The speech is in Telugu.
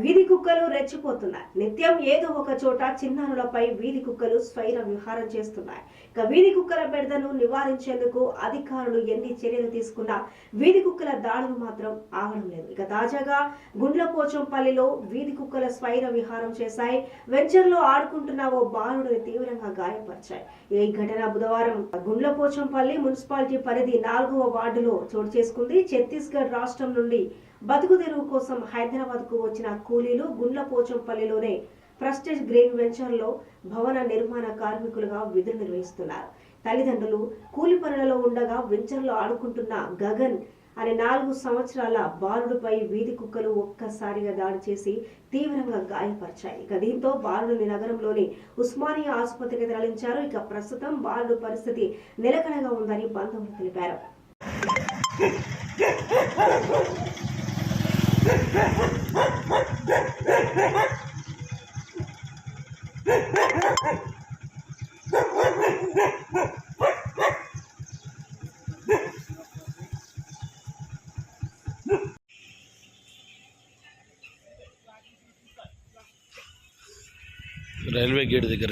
వీధి కుక్కలు రెచ్చిపోతున్నాయి. నిత్యం ఏదో ఒక చోట చిన్నారులపై వీధి కుక్కలు స్వైర విహారం చేస్తున్నాయి. ఇక వీధి కుక్కల బెడదను నివారించేందుకు అధికారులు ఎన్ని చర్యలు తీసుకున్నా వీధి కుక్కల దాడులు మాత్రం ఆగడం లేదు. ఇక తాజాగా గుండ్లపోచంపల్లిలో వీధి కుక్కల స్వైర విహారం చేశాయి. వెంచర్లో ఆడుకుంటున్న ఓ బాలుడిని తీవ్రంగా గాయపరిచాయి. ఈ ఘటన బుధవారం గుండ్లపోచంపల్లి మున్సిపాలిటీ పరిధి 4వ వార్డులో చోటు చేసుకుంది. ఛత్తీస్గఢ్ రాష్ట్రం నుండి బతుకు తెరువు కోసం హైదరాబాద్ కు వచ్చిన కూలీలు గుండ్లపోచంపల్లిలోనే ప్రెస్టేజ్ గ్రీన్ వెంచర్ లో భవన నిర్మాణ కార్మికులుగా విధులు నిర్వహిస్తున్నారు. తల్లిదండ్రులు కూలి పనులలో ఉండగా వెంచర్ లో ఆడుకుంటున్న గగన్ అనే 4 సంవత్సరాల బాలుడిపై వీధి కుక్కలు ఒక్కసారిగా దాడి చేసి తీవ్రంగా గాయపరిచాయి. ఇక దీంతో బాలుడిని నగరంలోని ఉస్మానియా ఆసుపత్రికి తరలించారు. ఇక ప్రస్తుతం బాలుడు పరిస్థితి నిలకడగా ఉందని బంధువులు తెలిపారు. రైల్వే గేట్ దగ్గర